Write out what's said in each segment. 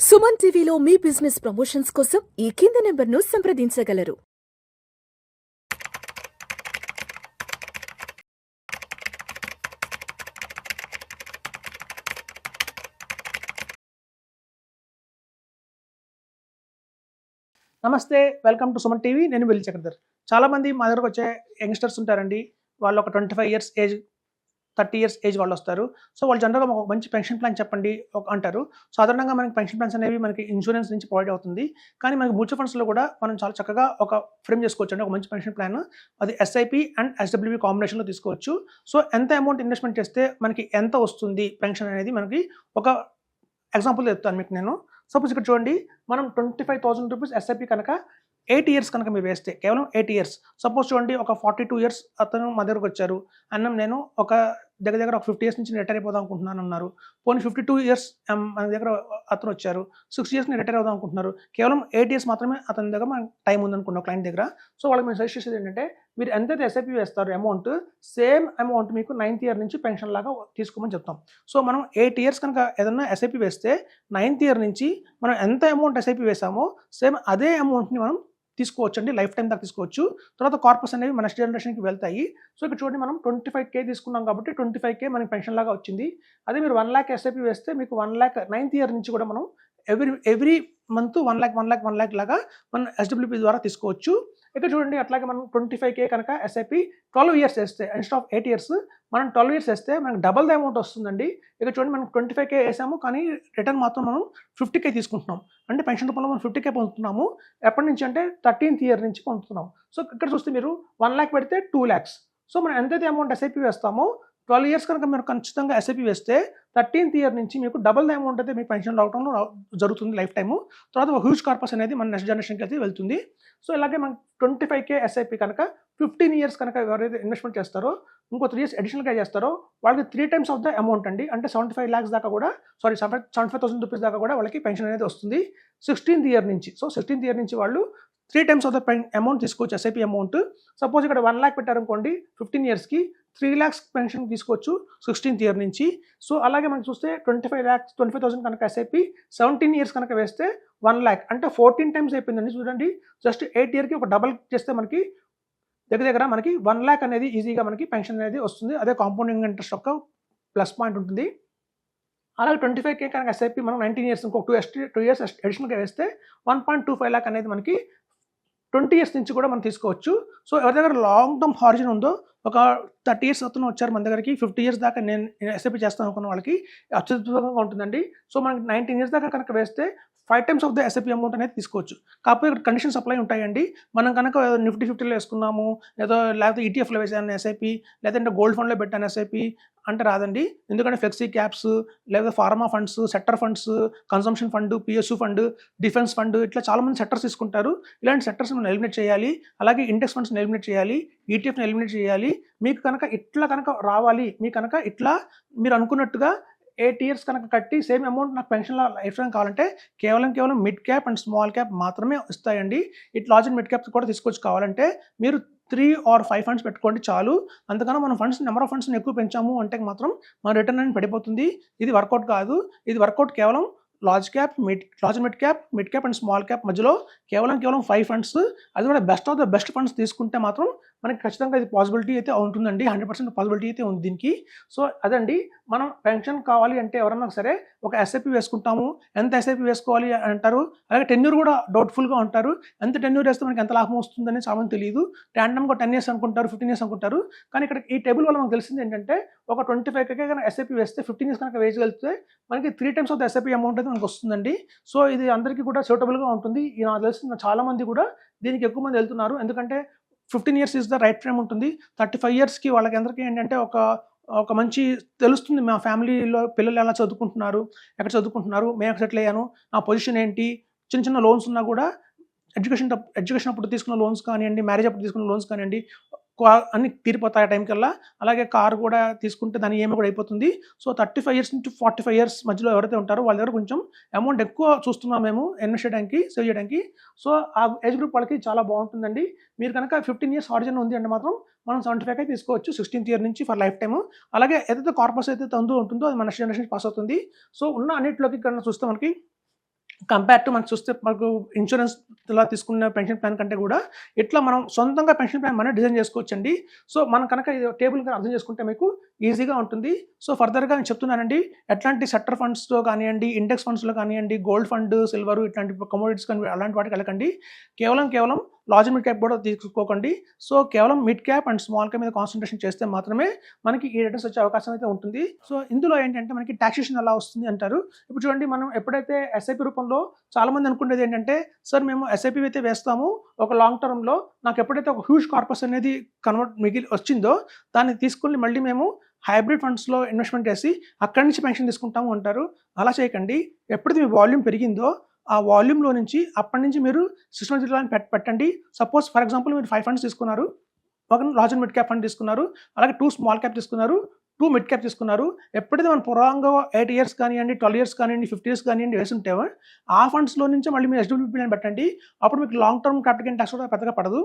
సుమన్ టీవీలో మీ business promotions కోసం ఈ కింది నెంబర్ను సంప్రదించగలరు. నమస్తే, వెల్కమ్ టు సుమన్ టీవీ. నేను వెల్లి చక్రధర్. చాలామంది మా దగ్గరకు వచ్చే యంగ్స్టర్స్ ఉంటారండి. వాళ్ళు ఒక 25 ఇయర్స్ ఏజ్, 30 ఇయర్స్ ఏజ్ వాళ్ళు వస్తారు. సో వాళ్ళు జనరల్గా మాకు ఒక మంచి పెన్షన్ ప్లాన్ చెప్పండి అంటారు. సాధారణంగా మనకి పెన్షన్ ప్లాన్స్ అనేవి మనకి ఇన్సూరెన్స్ నుంచి ప్రొవైడ్ అవుతుంది. కానీ మనకి మ్యూచువల్ ఫండ్స్లో కూడా మనం చాలా చక్కగా ఒక ఫ్రేమ్ చేసుకోవచ్చు అండి. ఒక మంచి పెన్షన్ ప్లాన్ అది ఎస్ఐపి అండ్ ఎస్డబ్ల్యూపి కాంబినేషన్లో తీసుకోవచ్చు. సో ఎంత అమౌంట్ ఇన్వెస్ట్మెంట్ చేస్తే మనకి ఎంత వస్తుంది పెన్షన్ అనేది మనకి ఒక ఎగ్జాంపుల్ చెప్తాను మీకు నేను. సపోజ్ ఇక్కడ చూడండి, మనం 25,000 రూపీస్ ఎస్ఐపి కనుక 8 ఇయర్స్ కనుక మీరు వేస్తే, కేవలం 8 ఇయర్స్. సపోజ్ చూడండి, ఒక 42 ఇయర్స్ అతను మా దగ్గరకు వచ్చారు. అన్నం నేను ఒక దగ్గర ఒక 50 ఇయర్స్ నుంచి రిటైర్ అయిపోదాం అనుకుంటున్నాను అన్నారు. పోనీ 52 ఇయర్స్ మన దగ్గర అతను వచ్చారు. 6 ఇయర్స్ రిటైర్ అవుదాం అనుకుంటున్నారు. కేవలం 8 ఇయర్స్ మాత్రమే అతని దగ్గర మనకు టైం ఉందనుకున్నాం క్లయింట్ దగ్గర. సో వాళ్ళకి మేము సజెస్ట్ చేసేది ఏంటంటే, మీరు ఎంతైతే ఎస్ఐపి వేస్తారు అమౌంట్, సేమ్ అమౌంట్ మీకు 9th ఇయర్ నుంచి పెన్షన్ లాగా తీసుకోమని చెప్తాం. సో మనం 8 ఇయర్స్ కనుక ఏదన్నా ఎస్ఐపి వేస్తే 9th ఇయర్ నుంచి మనం ఎంత అమౌంట్ ఎస్ఐపి వేసామో సేమ్ అదే అమౌంట్ని మనం తీసుకోవచ్చు అండి. లైఫ్ టైం దాకా తీసుకోవచ్చు. తర్వాత కార్పస్ అనేవి మన నెక్స్ట్ జనరేషన్కి వెళ్తాయి. సో ఇక్కడ చూడండి, మనం 25K తీసుకున్నాం కాబట్టి 25K మనకి పెన్షన్ లాగా వచ్చింది. అదే మీరు 1 lakh ఎస్ఐపి వేస్తే మీకు 1 lakh 9th ఇయర్ నుంచి కూడా మనం ఎవ్రీ మంత్ 1 lakh లాగా మనం ఎస్డబ్ల్యూపీ ద్వారా తీసుకోవచ్చు. ఇక్కడ చూడండి, అట్లాగే మనం 25K కనుక ఎస్ఐపి 12 ఇయర్స్ వేస్తే, ఇన్స్టెడ్ ఆఫ్ 8 ఇయర్స్ మనం 12 ఇయర్స్ వేస్తే మనకు డబల్ ద అమౌంట్ వస్తుందండి. ఇక్కడ చూడండి, మనం 25K వేసాము కానీ రిటర్న్ మాత్రం మనం 50K తీసుకుంటున్నాం. అంటే పెన్షన్ రూపంలో మనం 50K పొందుతున్నాము. ఎప్పటి నుంచి అంటే 13th ఇయర్ నుంచి పొందుతున్నాం. సో ఇక్కడ చూస్తే మీరు 1 lakh పెడితే 2 lakhs. సో మనం ఎంతైతే అమౌంట్ ఎస్ఐపి వేస్తామో 12 ఇయర్స్ కనుక మీరు ఖచ్చితంగా ఎస్ఐపి వేస్తే 13th ఇయర్ నుంచి మీకు డబల్ ద అమౌంట్ అయితే మీకు పెన్షన్ రావడంలో జరుగుతుంది లైఫ్ టైము. తర్వాత ఒక హ్యూజ్ కార్పస్ అనేది మన నెక్స్ట్ జనరేషన్కి అయితే వెళ్తుంది. సో ఇలాగే మనకి 25K ఎస్ఐపి కనుక 15 ఇయర్స్ కనుక ఎవరైతే ఇన్వెస్ట్మెంట్ చేస్తారో, ఇంకో 3 ఇయర్స్ అడిషనల్గా చేస్తారో వాళ్ళకి 3 times ఆఫ్ ద అమౌంట్ అండి. అంటే 75 lakhs దాకా కూడా, 75,000 రూపీస్ దాకా కూడా వాళ్ళకి పెన్షన్ అనేది వస్తుంది 16th ఇయర్ నుంచి. సో 16th ఇయర్ నుంచి వాళ్ళు 3 times ఆఫ్ ద అమౌంట్ తీసుకోవచ్చు, ఎస్ఐపి అమౌంట్. సపోజ్ ఇక్కడ 1 lakh పెట్టారనుకోండి, 15 ఇయర్స్కి 3 lakhs పెన్షన్ తీసుకోవచ్చు 16th ఇయర్ నుంచి. సో అలాగే మనం చూస్తే 25,000 కనుక ఎస్ఐపి 17 ఇయర్స్ కనుక వేస్తే 1 lakh, అంటే 14 times అయిపోయిందండి. చూడండి, జస్ట్ 8 ఇయర్కి ఒక డబల్ చేస్తే మనకి దగ్గర మనకి 1 lakh అనేది ఈజీగా మనకి పెన్షన్ అనేది వస్తుంది. అదే కాంపౌండింగ్ ఇంట్రెస్ట్ యొక్క ప్లస్ పాయింట్ ఉంటుంది. అలాగే 25K కనుక ఎస్ఐపి మనం 19 ఇయర్స్ ఇంకొక 2 ఇయర్స్ అడిషనల్గా వేస్తే 1.25 lakh అనేది మనకి 20 ఇయర్స్ నుంచి కూడా మనం తీసుకోవచ్చు. సో ఎవరి దగ్గర లాంగ్ టర్మ్ హారిజన్ ఉందో, ఒక 30 ఇయర్స్ అతను వచ్చారు మన దగ్గరికి, 50 ఇయర్స్ దాకా నేను ఎస్ఐపి చేస్తాను అనుకున్న వాళ్ళకి అత్యద్భుతంగా ఉంటుందండి. సో మనకి 19 ఇయర్స్ దాకా కనుక వేస్తే 5 times of the SIP amount అనేది తీసుకోవచ్చు. కాకపోతే ఇక్కడ కండిషన్స్ అప్లై ఉంటాయండి. మనం కనుక నిఫ్టీ 50లో వేసుకున్నాము, లేకపోతే ఈటీఎఫ్లో వేసాను ఎస్ఐపి, లేదంటే గోల్డ్ ఫండ్లో పెట్టాను ఎస్ఐపి అంటే రాదండి. ఎందుకంటే ఫ్లెక్సీ క్యాప్స్, లేదా pharma funds, sector funds, consumption fund, PSU fund, defence fund, ఇట్లా చాలామంది సెక్టర్స్ తీసుకుంటారు. ఇలాంటి సెక్టర్స్ మనం ఎలిమినేట్ చేయాలి. అలాగే ఇండెక్స్ ఫండ్స్ని ఎలిమినేట్ చేయాలి, ఈటీఎఫ్ని ఎలిమినేట్ చేయాలి. మీకు కనుక ఇట్లా కనుక రావాలి, మీకు కనుక ఇట్లా మీరు అనుకున్నట్టుగా 8 ఇయర్స్ కనుక కట్టి సేమ్ అమౌంట్ నాకు పెన్షన్లో లైఫ్ టైం కావాలంటే కేవలం mid cap and small cap మాత్రమే ఇస్తాయండి. ఇట్లా లార్జ్ అండ్ మిడ్ క్యాప్స్ కూడా తీసుకోవచ్చు. కావాలంటే మీరు 3 or 5 ఫండ్స్ పెట్టుకోండి చాలు. అంతకన్నా మనం నెంబర్ ఆఫ్ ఫండ్స్ని ఎక్కువ పెంచాము అంటే మాత్రం మన రిటర్న్ అనేది పడిపోతుంది. ఇది వర్కౌట్ కాదు. ఇది వర్కౌట్ కేవలం large and mid cap and small cap మధ్యలో కేవలం 5 ఫండ్స్, అది కూడా best of the best funds తీసుకుంటే మాత్రం మనకి ఖచ్చితంగా ఇది పాసిబిలిటీ అయితే ఉంటుందండి. 100% పాసిబిలిటీ అయితే ఉంది దీనికి. సో అదండి, మనం పెన్షన్ కావాలి అంటే ఎవరన్నా సరే ఒక ఎస్ఐపి వేసుకుంటాము. ఎంత ఎస్ఐపి వేసుకోవాలి అంటారు. అలాగే టెన్యూర్ కూడా డౌట్ఫుల్గా ఉంటారు. ఎంత టెన్యూర్ వేస్తే మనకి ఎంత లాభం వస్తుందని చాలా మంది తెలియదు. ర్యాండమ్గా 10 ఇయర్స్ అనుకుంటారు, 15 ఇయర్స్ అనుకుంటారు. కానీ ఇక్కడ ఈ టేబుల్ వల్ల మనకు తెలిసింది ఏంటంటే, ఒక 25K కనుక ఎస్ఐపి వేస్తే 15 ఇయర్స్ కనుక వేయగలిగితే మనకి 3 times of the SIP amount అయితే మనకు వస్తుందండి. సో ఇది అందరికీ కూడా సూటబుల్గా ఉంటుంది. నాకు తెలిసిన చాలా మంది కూడా దీనికి ఎక్కువ మంది వెళ్తున్నారు. ఎందుకంటే 15 years is the right frame ఉంటుంది. 35 ఇయర్స్కి వాళ్ళకి అందరికీ ఏంటంటే ఒక మంచి తెలుస్తుంది. మా ఫ్యామిలీలో పిల్లలు ఎలా చదువుకుంటున్నారు, ఎక్కడ చదువుకుంటున్నారు, మేము సెటిల్ అయ్యాను, నా పొజిషన్ ఏంటి, చిన్న లోన్స్ ఉన్నా కూడా ఎడ్యుకేషన్ అప్పుడు తీసుకున్న లోన్స్ కానివ్వండి, మ్యారేజ్ అప్పుడు తీసుకున్న లోన్స్ కానివ్వండి, అన్ని తీరిపోతాయి ఆ టైం కల్లా. అలాగే కారు కూడా తీసుకుంటే దాని ఈఎంఐ కూడా అయిపోతుంది. సో 35 ఇయర్స్ నుంచి 45 ఇయర్స్ మధ్యలో ఎవరైతే ఉంటారో వాళ్ళ దగ్గర కొంచెం అమౌంట్ ఎక్కువ చూస్తున్నాం మేము ఇన్వెస్ట్ చేయడానికి, సేవ్ చేయడానికి. సో ఆ ఏజ్ గ్రూప్ వాళ్ళకి చాలా బాగుంటుందండి. మీరు కనుక 15 ఇయర్స్ హారిజన్ ఉంది అంటే మాత్రం మనం 75 తీసుకోవచ్చు 16th ఇయర్ నుంచి ఫర్ లైఫ్ టైము. అలాగే ఏదైతే కార్పస్ అయితే ఉంటుందో అది మన నెక్స్ట్ జనరేషన్ పాస్ అవుతుంది. సో ఉన్న అన్నింటిలోకి కన్నా చూస్తే మనకి కంపేర్ టు మనకు చూస్తే మనకు ఇన్సూరెన్స్ ఇలా తీసుకున్న పెన్షన్ ప్లాన్ కంటే కూడా ఇట్లా మనం సొంతంగా పెన్షన్ ప్లాన్ మనం డిజైన్ చేసుకోవచ్చండి. సో మనం కనుక ఇది టేబుల్ అర్థం చేసుకుంటే మీకు ఈజీగా ఉంటుంది. సో ఫర్దర్గా నేను చెప్తున్నానండి, ఎట్లాంటి సెక్టర్ ఫండ్స్లో కానివ్వండి, ఇండెక్స్ ఫండ్స్లో కానివ్వండి, గోల్డ్ ఫండ్, సిల్వర్ ఇట్లాంటి కమోడిటీస్ కానీ అలాంటి వాటికి వెళ్ళకండి. కేవలం లార్జ్ మిడ్ క్యాప్ కూడా తీసుకోకండి. సో కేవలం mid cap and small cap మీద కాన్సన్ట్రేషన్ చేస్తే మాత్రమే మనకి ఈ రిటర్న్స్ వచ్చే అవకాశం అయితే ఉంటుంది. సో ఇందులో ఏంటంటే మనకి టాక్సేషన్ ఎలా వస్తుంది అంటారు. ఇప్పుడు చూడండి, మనం ఎప్పుడైతే ఎస్ఐపి రూపంలో చాలామంది అనుకునేది ఏంటంటే, సార్ మేము ఎస్ఐపి అయితే వేస్తాము ఒక లాంగ్ టర్మ్లో, నాకు ఎప్పుడైతే ఒక హ్యూజ్ కార్పస్ అనేది మిగిలి వచ్చిందో దాన్ని తీసుకుని మళ్ళీ మేము హైబ్రిడ్ ఫండ్స్లో ఇన్వెస్ట్మెంట్ చేసి అక్కడి నుంచి పెన్షన్ తీసుకుంటాము అంటారు. అలా చేయకండి. ఎప్పుడైతే మీ వాల్యూమ్ పెరిగిందో ఆ వాల్యూమ్లో నుంచి అప్పటి నుంచి మీరు సిస్టమేటిక్ పెట్టండి. సపోజ్ ఫర్ ఎగ్జాంపుల్ మీరు 5 ఫండ్స్ తీసుకున్నారు, ఒక large and mid cap fund తీసుకున్నారు, అలాగే 2 స్మాల్ క్యాప్ తీసుకున్నారు, 2 మిడ్ క్యాప్ తీసుకున్నారు. ఎప్పుడైతే మనం పురాంగా 8 ఇయర్స్ కానివ్వండి, 12 ఇయర్స్ కానివ్వండి, 50 ఇయర్స్ కానివ్వండి వేసుంటేవో ఆ ఫండ్స్లో నుంచి మళ్ళీ మీరు ఎస్డబ్ల్యూపీ పెట్టండి. అప్పుడు మీకు long term capital gain tax కూడా పెద్దగా పడదు.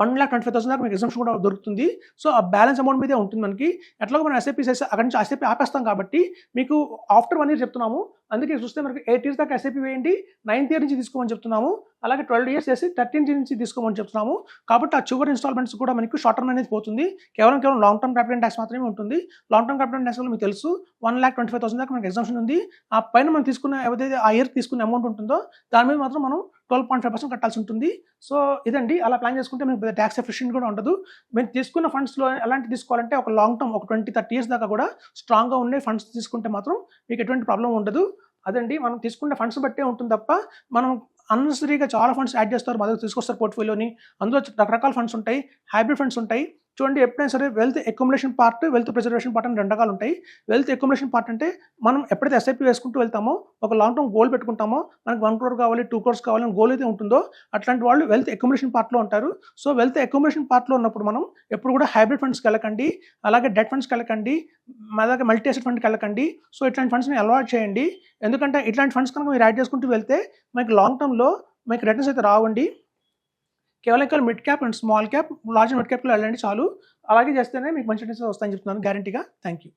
1,25,000 దాకా మీకు ఎగ్జామ్షన్ కూడా దొరుకుతుంది. సో ఆ బ్యాలెన్స్ అమౌంట్ మీదే ఉంటుంది మనకి. ఎట్లాగో మనం ఎస్ఐపి చేసి అక్కడి నుంచి ఎస్ఐపి ఆపేస్తాం కాబట్టి మీకు ఆఫ్టర్ 1 ఇయర్ చెప్తున్నాము. అందుకే చూస్తే మనకి 8 ఇయర్స్ దాకా ఎస్ఐపి వేయండి, 9th ఇయర్ నుంచి తీసుకోమని చెప్తున్నాము. అలాగే 12 ఇయర్స్ చేసి 13th నుంచి తీసుకోమని చెప్తున్నాము. కాబట్టి ఆ చివరి ఇన్స్టాల్మెంట్స్ కూడా మనకి షార్ట్ టర్మ్ అనేది పోతుంది. కేవలం లాంగ్ టర్మ్ క్యాపిటల్ ట్యాక్స్ మాత్రమే ఉంటుంది. లాంగ్ టర్మ్ క్యాపిటల్ ట్యాక్స్ మీకు తెలుసు 1,25,000 దాకా మనకి ఎగ్జామ్షన్ ఉంది. ఆ పైన మనం తీసుకున్న ఏదైతే ఆ ఇయర్ తీసుకున్న అమౌంట్ ఉంటుందో దాని మీద మాత్రం మనం 12.5% కట్టాల్సి ఉంటుంది. సో ఇదండి, అలా ప్లాన్ చేసుకుంటే మీకు ట్యాక్స్ ఎఫిషియెంట్ కూడా ఉండదు. మీరు తీసుకున్న ఫండ్స్లో ఎలాంటి తీసుకోవాలంటే ఒక లాంగ్ టర్మ్ ఒక 20-30 ఇయర్స్ దాకా కూడా స్ట్రాంగ్గా ఉండే ఫండ్స్ తీసుకుంటే మాత్రం మీకు ఎటువంటి ప్రాబ్లం ఉండదు. అదండి, మనం తీసుకున్న ఫండ్స్ బట్టే ఉంటుంది తప్ప మనం అన్నెసరీగా చాలా ఫండ్స్ యాడ్ చేస్తారు, మా దగ్గర తీసుకొస్తారు పోర్ట్ఫోలియోని. అందులో రకరకాల ఫండ్స్ ఉంటాయి, హైబ్రిడ్ ఫండ్స్ ఉంటాయి. చూడండి, ఎప్పుడైనా సరే wealth accumulation part, wealth preservation part అని 2 రకాలు ఉంటాయి. వెల్త్ అక్యుములేషన్ పార్ట్ అంటే మనం ఎప్పుడైతే ఎస్ఐపి వేసుకుంటూ వెళ్తామో, ఒక లాంగ్ టర్మ్ గోల్ పెట్టుకుంటామో, మనకు 1 crore కావాలి, 2 crores కావాలి అని గోల్ అయితే ఉంటుందో అట్లాంటి వాళ్ళు వెల్త్ అక్యుములేషన్ పార్ట్లో ఉంటారు. సో వెల్త్ అక్యుములేషన్ పార్ట్లో ఉన్నప్పుడు మనం ఎప్పుడు కూడా హైబ్రిడ్ ఫండ్స్కి వెళ్ళకండి, అలాగే డెట్ ఫండ్స్కి వెళ్ళకండి, అలాగే మల్టీ అసెట్ ఫండ్కి వెళ్ళకండి. సో ఇట్లాంటి ఫండ్స్ని అలవాట్ చేయండి. ఎందుకంటే ఇట్లాంటి ఫండ్స్ కనుక మీరు యాడ్ చేసుకుంటూ వెళ్తే మనకి లాంగ్ టర్మ్లో మీకు రిటర్న్స్ అయితే రావండి. కేవలం mid cap and small cap, large mid క్యాప్లో వెళ్ళండి చాలు. అలాగే చేస్తేనే మీకు మంచి రిటర్న్స్ వస్తాయని చెప్తున్నాను గ్యారంటీగా. Thank you.